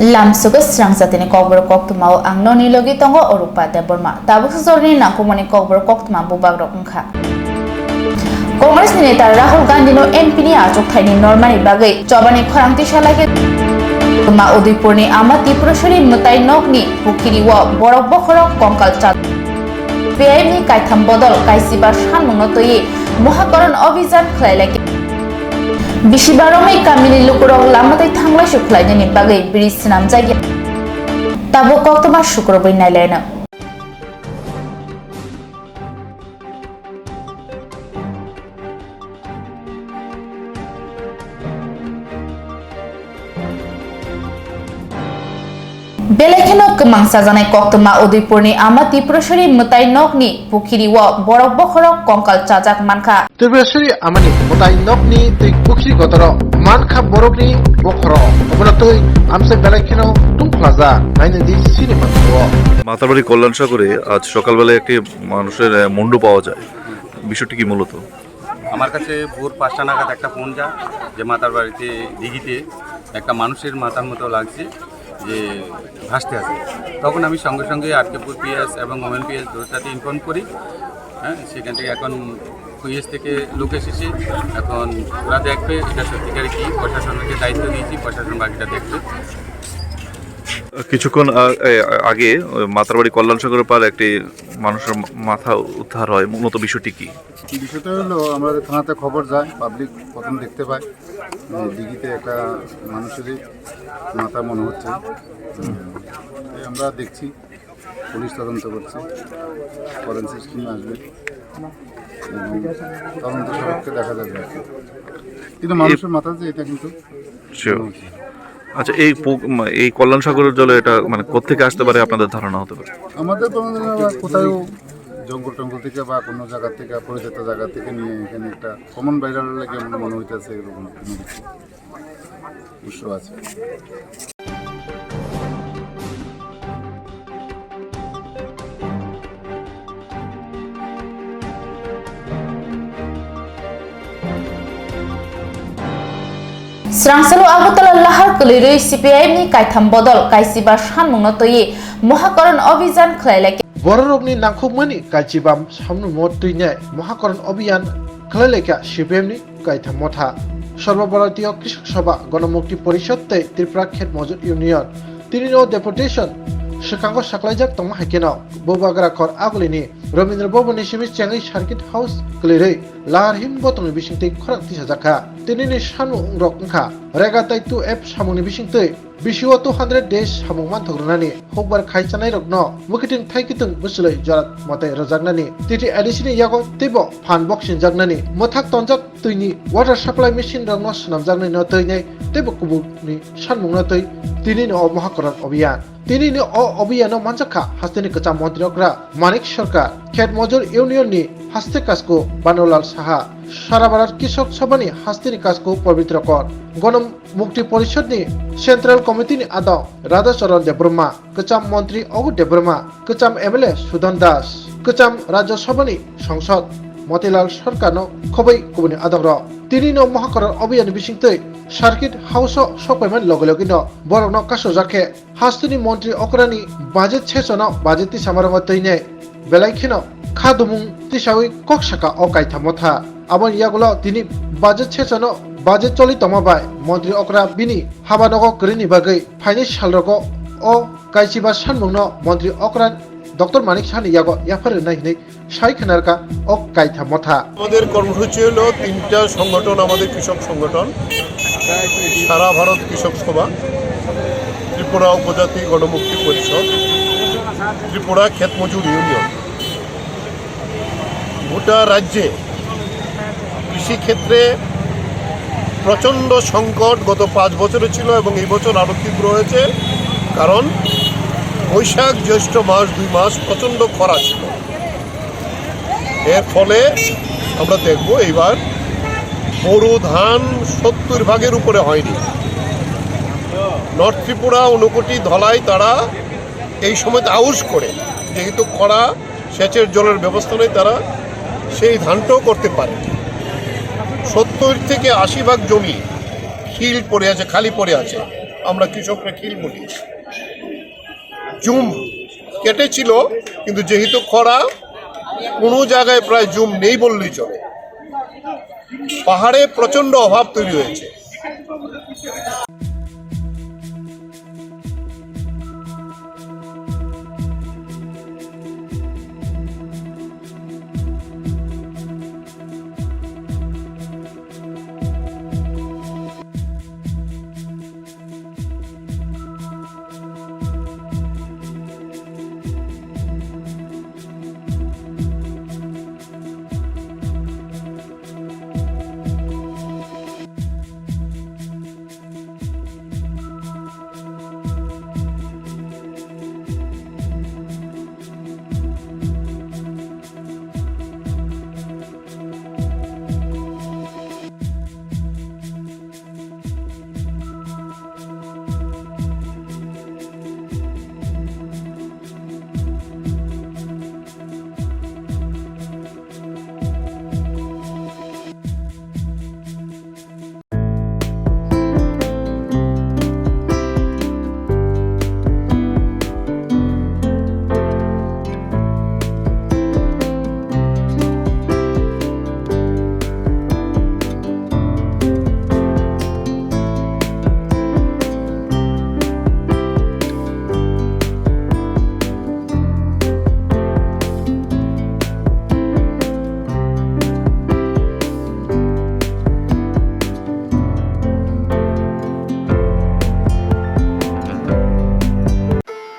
Lamsuga Strangsatini Kobber Koktuma, and Noni Logitongo or Rupa de Burma. Tabusori Nakumani Kobber Koktuma Bubagronka. Congress Senator Rahul Gandhi no MP Achok Tiny Normani Bagay, Jobani Kranti Shalake Ma Udipurni Amati Prushari Mutai Nogni, Pukiriwa, Borobokoro, Konkal Chat. PMI Kaitam Bodol, Kaisiba Shamunotoye, Mohakaran Ovizan Klelek. Bishibarome Kamini Lukurong Lamate Tangla Shuklajani Bagay, Bris Namzagi Tabo Koktoma Shukrobi Nalena. Belekino Kamangsa Zane Koktoma Udipurni Amati Prushari Mutai Nogni, Pukiriwa, Borobokoro, Konkal Chajak Manka. Tirvesari Amani, Mutai Nogni, the Pukiri Gotoro, Manka Borogni, Bokoro, Omonatoi, Amse Belekino, Tum Plaza, 90 Cinema. Matarbari কল্যাণ সাগরে আজ সকালবেলা একটি মানুষের মুন্ডু পাওয়া যায় বিষয়টি কি মূলত আমার কাছে ভোর 5টা নাগাদ একটা ফোন যায় যে মাতারবাড়িতে দিঘিতে একটা মানুষের মাথার মতো লাগছে যে ভাসতে আছে তখন আমি সঙ্গে সঙ্গে আরকেপুর পিএস এবং ওমেন পিএস দুটাতে ইনফর্ম করি হ্যাঁ সেখান থেকে এখন পিএস থেকে লোক এসেছে এখন ওরা দেখবে এটা সত্যিকারে কি প্রশাসনকে দায়িত্ব দিয়েছি প্রশাসন বাকিটা দেখবে কিছুক্ষণ আগে মাতারবাড়ি কল্যাণ সাগরের পার একটি মানুষের মাথা উদ্ধার হয় মূলত বিষয়টি কি বিষয়টা হলো আমাদের থানাতে খবর যায় পাবলিক প্রথম দেখতে পায় দিঘিতে একটা মানুষেরই মাথা মনে হচ্ছে আমরা দেখছি পুলিশ তদন্ত করছে ফরেনসিক টিম আসবে তদন্ত সাপেক্ষে দেখা যাবে কিন্তু মানুষের মাথা যে এটা কিন্তু আচ্ছা এই কল্যাণ সাগরের জলে এটা মানে কোত্থেকে আসতে পারে আপনাদের ধারণা হতে পারে আমাদের কোথাও জঙ্গল টঙ্গল থেকে বা কোনো জায়গা থেকে পরিচিত জায়গা থেকে নিয়ে এখানে একটা কমন ভাইরাল লাগে মনে হইতেছে এরকম কোনো কিছু উৎস আছে Srangsalo Agutala Lahar Kuliri CPIM ni Kaitam Bodol, Kaisiba Shamunotoye, Mohakaran Ovizan Klelek. Bororogni Nakumani, Kachibam, Samnumotuine, Mohakaran Obian, Kleleka, Shibemni, Kaitamota, Sorbabaratio Kishaba, Gonomukti Porishote, Triprakhet Mojut Union, Tirino Deputation, Chicago Shaklajak Tomahakino, Bobagara Kor Agulini, Romindra Boboni Shimis Changi Sharkit House, Klere, Larhim Bottom Bishing Korantisazaka. Tinini Shanu Rokanka, Regatai 2F Shamuni Bishingte, Bishiwa 200 days Hamuman Tograni, Hogbar Kaichanai Rogno, Mukitin Taikitun Busule Jarat Mate Razagnani, Titi Addition Yago, Tibo, Pan Boxing Zagnani, Motak Tonjak Tuni, Water Supply Machine Ramos Namzagni Notine, Tibokubuni, Shanmunatoi, Tinini or Mohakaran Obian. Tinini or Obiano Manjaka, Hastenika Montrogra, Manik Shorka, Cat Mojor Unioni, Hastekasko, Banolal Saha. Sharabarat Kishok Sabani, Hastini Kasko, Pavitra Kor, Gonam Mukti Porishadni, Central Committee ni Ado, Radha Soron de Burma, Kacham Montri Ogu de Burma, Kacham MLA Sudan Das, Kacham Raja Sabani, Sangsad, Motilal Sarkano, Kobai Kubuni Adabro, Tinino Mohakaran Obian Bishingte, Circuit House of Shopperman Logologino, Borono Kasozake, Hastini Montri Okrani, Budget Chesono, Budgeti Samaramotine, Belaikino, Kadumung, Tishawi, Kokshaka, Okai Tamota. Abang Yagulo, Tini, budget Chesano, budget Choli Tomabai, Montri Okra Bini, Habanogo Grini Bagay, Financial Rogo, O Kaishiba Shanmuno, Montri Okran, Dr. Manik Shani Yago, Yapar Naini, Shai Kanarka, O Kaita Mota. আমাদের কর্মসূচি হলো তিনটা সংগঠন আমাদের কৃষক সংগঠন সারা ভারত কৃষক সভা ত্রিপুরা উপজাতি গণমুক্তি পরিষদ ত্রিপুরা ক্ষেত মজুর ইউনিয়ন গোটা রাজ্যে কৃষি ক্ষেত্রে প্রচণ্ড সংকট গত 5 বছরে ছিল এবং এই বছর আরও তীব্র হয়েছে কারণ বৈশাখ জ্যৈষ্ঠ মাস 2 মাস প্রচণ্ড খরা ছিল এর ফলে আমরা দেখব এইবার বোরো ধান 70% উপরে হয়নি নর্থ ত্রিপুরা ঊনকোটি ধলাই তারা এই সময় আউশ করে যেহেতু খরা সেচের জলের ব্যবস্থা নেই তারা সেই ধানটাও করতে পারে 70 থেকে 80 ভাগ জমি হিল পড়ে আছে খালি পড়ে আছে আমরা কৃষকরা কিলমুটি। জুম কেটেছিল, কিন্তু যেহেতু খরা, কোনো জায়গায় প্রায় জুম নেই বললেই চলে। পাহাড়ে প্রচণ্ড অভাব তৈরি হয়েছে।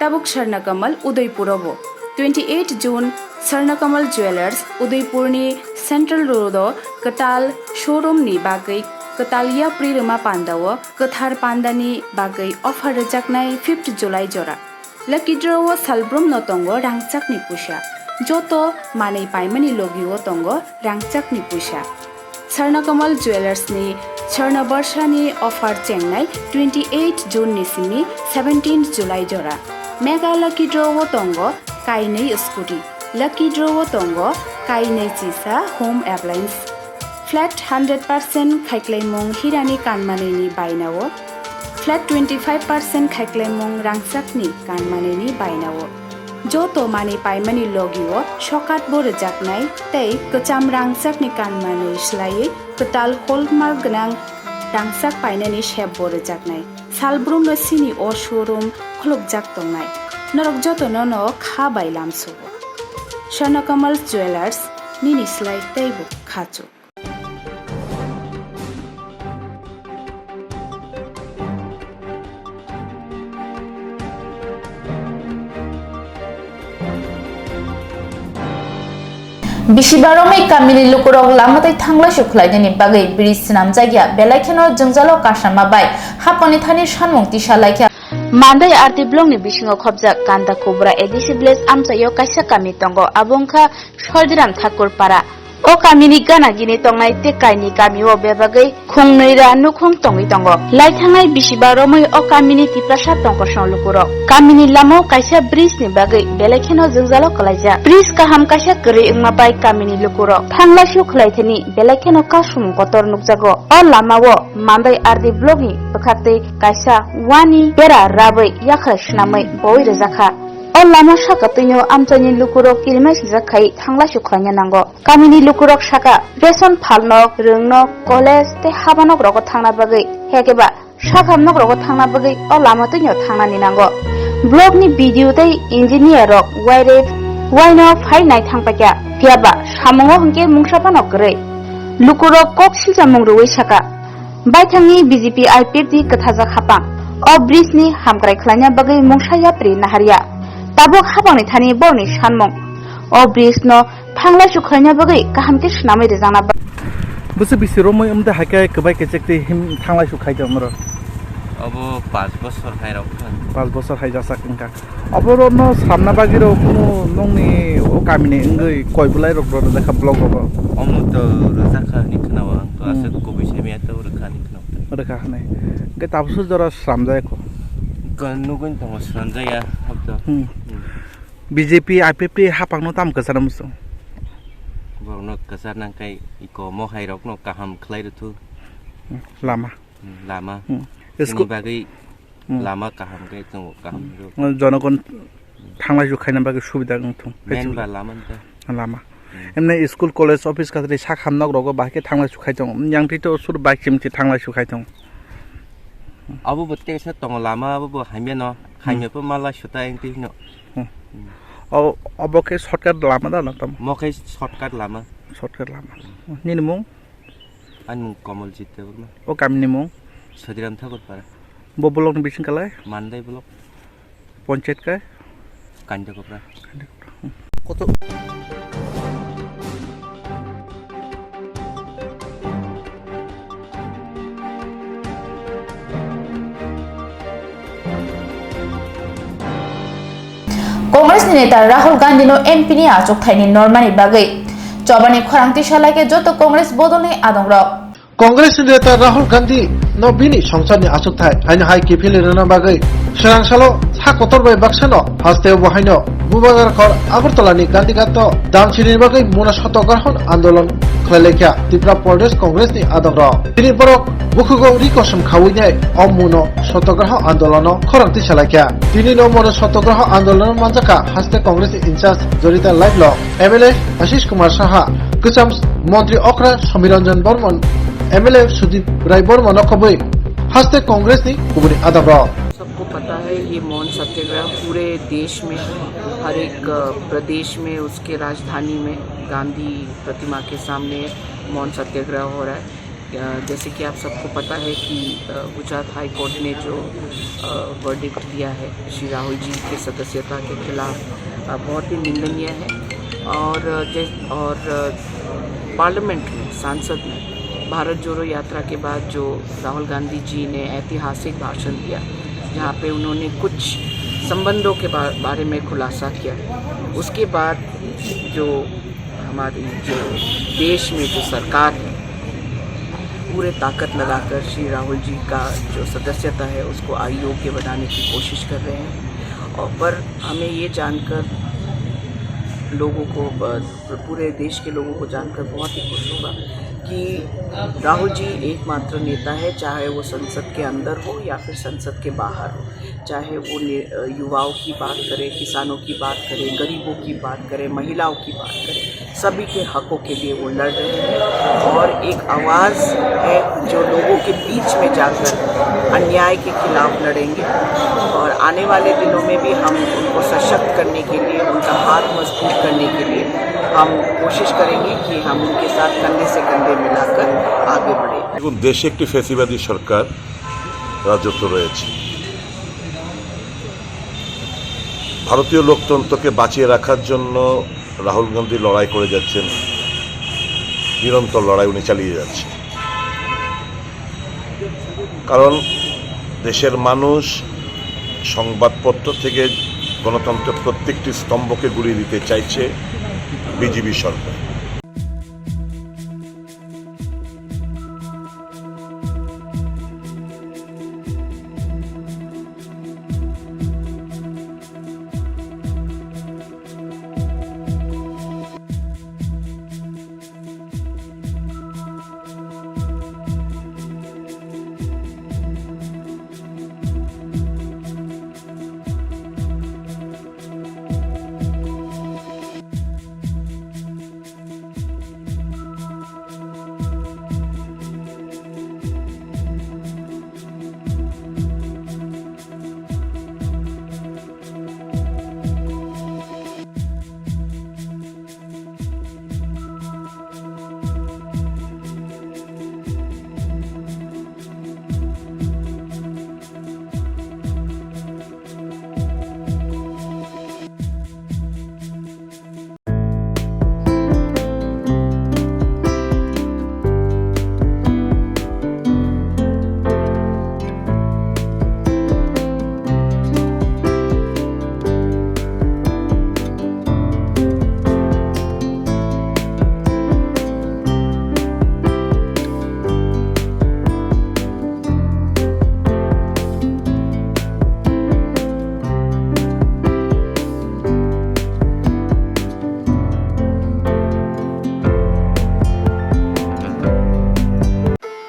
ताबुक स्वर्णकमल उदयपुरब 28 जून स्वर्णकमल ज्वेलर्स उदयपुरनि सेंट्रल रोड कताल शोरूम नि बागै कतालिया प्रिरमा पांडाव कथार पांडानि बागै ऑफर रजाकनाय 5 जुलाई जरा लकी ड्रव सालब्रम नतंगो रांगचाकनि पुषा जोतो मानै पाइमानि लोगिओ तंगो रांगचाकनि पुषा स्वर्णकमल ज्वेलर्स नि स्वर्ण वर्षानि ऑफर चेंगनाय 28 जून निसिमि 17 जुलाई जरा मेगा लकी ड्रव तंगो काइनै स्कूटी लकी ड्रव तंगो काइनै चिसा होम एप्लायंस फ्लैट 100% खाइक्लाइमुं हिरानि कानमानैनि बायनावो फ्लैट 25% खाइक्लाइमुं रांगसाकनि कानमानैनि बायनावो जोतो मानि पाइमानि लोगिओ शकात बोरो जाकनाय तै कचाम रांगसाकनि कानमानै स्लायै कताल हलमार्क गोनां रांगसाक पाइनानि शेप बोरो जाकनाय सालब्रुम सिनि अ शोरूम खुलुक जाक तंनाय नरक जोतो ननो खा बायलामसो स्वर्णकमल ज्वेलर्स निनि स्लाय तैबो खाचो बिसिबारमै कामिनि लुकुरक लामाथै थांलाय सुख्लायनि बागै ब्रिज नाम जायगा बेलायखेनो जोंजालो कासामा बाय हापनि थानि सानमुं तिसालायखा मान्दै आरति ब्लंनि बिसिङाव खबजा कान्दा कोबरा एडिसि ब्लेज आमसायो काइसा कामि तंगो आबंखा सरदिराम ठाकुर पारा ओ कामिनि गानागिनि तंनाय ते काइनि कामिओ बेबागै खुंनैरा नुखुं तंगि तंगो लाइथांनाय बिसिबारमै ओ कामिनि तिप्रासा तंगो संलुकुरो कामिनि लामो काइसा ब्रिज नि बागै बेलायखेनो जोंजालो कलाइजा ब्रिज काहाम काइसा करै इंमा बाय कामिनि लुकुरो थांलासु खलाइथेनि बेलायखेनो कासुम गतर नुकजागो ओ लामावो मान्दै आरति ब्लगनि बखातै काइसा वानि बेरा राबै याखा सुनामै बय रोजाखा ओ लामा साकातैनो आमचानि लुकुरक किलमेस जाखाय थांलासु खलायनो नांगो कामिनि लुकुरक साका रेशन फालनक रोंनक कलेज ते हाबानक रगो थांना बागै हेकेबा साखामनक रगो थांना बागै ओ लामातैनो थांनानि नांगो ब्लगनि भिडिअ तै इन्जिनियर वाइरेट वाइनो फाइनाय थांपाक्या फियाबा सामंगो हंके मुंसाफानक गरै लुकुरक कक सिलजा मुंरुवै साका बायथांनि बीजेपी आईपीएफ दि कथाजा खापां ओ ब्रिजनि हामग्राय खलायना बागै मुंसाया प्रि नाहारिया ताबुक हाबांनि थानि बरनि सानमं ओ ब्रिज न फांला सुखलायना बागै काहामके सुनामै रेजांना बुसे बिसिरो मै उमदा हाके कबाय केचेकते हिम थांलाय सुखायदो मरो अब 5 बছর हायराव 5 বছর हायजासा किनका अबरो न सामना बागिरो कुनु नंनि ओ कामिने इंगै कयबुलाय रगरो देखा ब्लग रगो अमुत रजाखा निखनावा तो आसे कबि सेमिया तो रखा निखनाव रखा हने गे ताबसु जरा सामजायको गनुगन तंग सनजाया हबतो बीजेपी आईपीपी हापांनो ताम कसारमसो बरनो कसार नांकाय इको म हायराव न काहाम खलायरथु लामा लामा इसको बागै लामा काहाम के दङ काहाम जनगण थांलाय जुखायनाय बागै सुबिदा दं मेन बा लामा लामा एमने स्कुल कलेज अफिस खातिर सा खामनाग रग बाके थांलाय सुखाय दं यांथिथ' सुर बाइक सिमथि थांलाय सुखाय दं अबो बत्ते से दङ लामा अबो हाइमे न हाइमेबो माला सुता एंति न अबके शॉर्टकट लामा दा न तम मकै शॉर्टकट लामा निनि मुं आन कमलजित देवमा ओ कामनि मुं सदिराम ठाकुर पारा बो ब्लक नि बिसिं कालाय मानदाय ब्लक पंचायत का कान्डकप्रा কত कांग्रेसनि नेता राहुल गांधीनो एमपीनि आचकथायनि नरमानि बागै चबानि खरांथि सालायके जत कांग्रेस बदलनि आदंग्र कांग्रेस नेता राहुल गांधी नबिनि संसदनि आचकथाय आइन हाइ किफिलिरना बागै सोरांसालो साकतरबाय बाक्सानो हास्तेव बहायनो बुबागारखर आगरतलानि गांधीघाट दामसिनि बागै मुना सतग्रहण आन्दोलन खलायलेख्या त्रिपुरा प्रदेश कांग्रेसनि आदंग्र तिनि बरक बुखुगो रिकसम खावैनाय अमुनो सतग्रह आन्दोलन खरांथि सालायख्या तिनि नमनो सतग्रह आन्दोलन मानजाका हास्ते कांग्रेस इनचार्ज जरिता लाइभल एमएलए आशीष कुमार साहा गोजाम मंत्री अक्रा समीरंजन बर्मन एमएलए सुदीप राय बर्मन कबै हास्ते कांग्रेस नि गुबुनि आदंग्र सबको पता है ये मौन सत्याग्रह पूरे देश में हर एक प्रदेश में उसके राजधानी में गांधी प्रतिमा के सामने मौन सत्याग्रह हो रहा है। जैसे कि आप सबको पता है कि गुजरात हाई कोर्ट ने जो वर्डिक्ट दिया है श्री राहुल जी के सदस्यता के खिलाफ बहुत ही निंदनीय है और पार्लियामेंट में सांसद में भारत जोड़ो यात्रा के बाद जो राहुल गांधी जी ने ऐतिहासिक भाषण दिया जहाँ पे उन्होंने कुछ संबंधों के बारे में खुलासा किया, उसके बाद जो हमारी जो देश में जो सरकार है पूरे ताकत लगाकर श्री राहुल जी का जो सदस्यता है उसको अयोग्य बनाने की कोशिश कर रहे हैं। और पर हमें ये जानकर लोगों को पूरे देश के लोगों को जानकर बहुत ही खुश होगा कि राहुल जी एकमात्र नेता है, चाहे वो संसद के अंदर हो या फिर संसद के बाहर हो, चाहे वो युवाओं की बात करे, किसानों की बात करे, गरीबों की बात करे, महिलाओं की बात करे, सभी के हकों के लिए वो लड़ रहे हैं और एक आवाज़ है जो लोगों के बीच में जाकर अन्याय के खिलाफ लड़ेंगे। और आने वाले दिनों में भी हम उनको सशक्त करने के लिए, उनका हाथ मजबूत करने के लिए हम कोशिश करेंगे कि हम उनके साथ कंधे से कंधे मिलाकर आगे बढ़े। এখন দেশে একটি ফ্যাসিবাদী সরকার রাজত্ব রয়েছে। ভারতীয় লোকতন্ত্রকে বাঁচিয়ে রাখার জন্য রাহুল গান্ধী লড়াই করে যাচ্ছেন, নিরন্তর লড়াই উনি চালিয়ে যাচ্ছেন। কারণ দেশের মানুষ সংবাদপত্র থেকে গণতন্ত্রের প্রত্যেকটি স্তম্ভকে গুঁড়িয়ে দিতে চাইছে বিজেপি সরকার।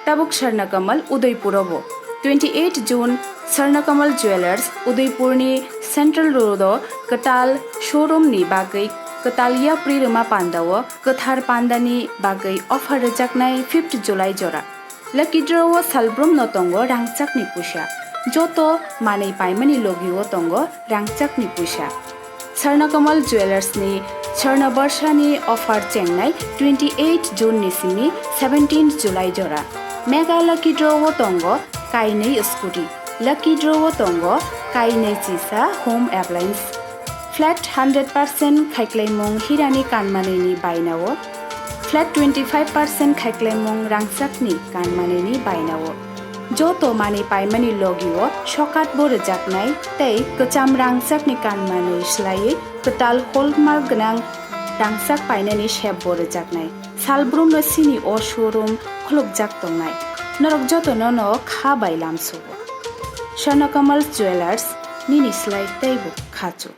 ताबुक शर्णा कमल Udaipur 28 June Sarnakamal Jewelers Udaipurni Central Road Katal Showroom ni bagai Katalia Prirama Pandawa Kathar Pandani bagai offer rejaknai 5th July jora Lucky draw Salbrum no tongo rangchak ni pusha Joto manei paimani logiwo tongo rangchak ni pusha Sarnakamal Jewelers ni Charna Barsha ni offer chengnai 28 June ni simi 17 July jora Mega lucky draw tongo kainei scooty Lucky draw tongo kainei chisa home appliance Flat 100% khaikhlaimong hirani kanmaneni bainawo Flat 25% khaikhlaimong rangchakni kanmaneni bainawo Joto mani paimani logiwo shokat bore jaknai tei kacham rangchakni kanmani slai katal hallmark gnang rangchak painani shep bore jaknai salbrum no sini o showroom khlok jak tongnai norok joto no kha bailam subo Sarnakamal Jewelers nini slai teibo khachu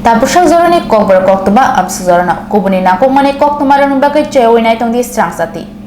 Tapusak zorani kokbor koktoba absu zorana kubuni nakuk mani koktomaran bagai cewinai tong di strang sati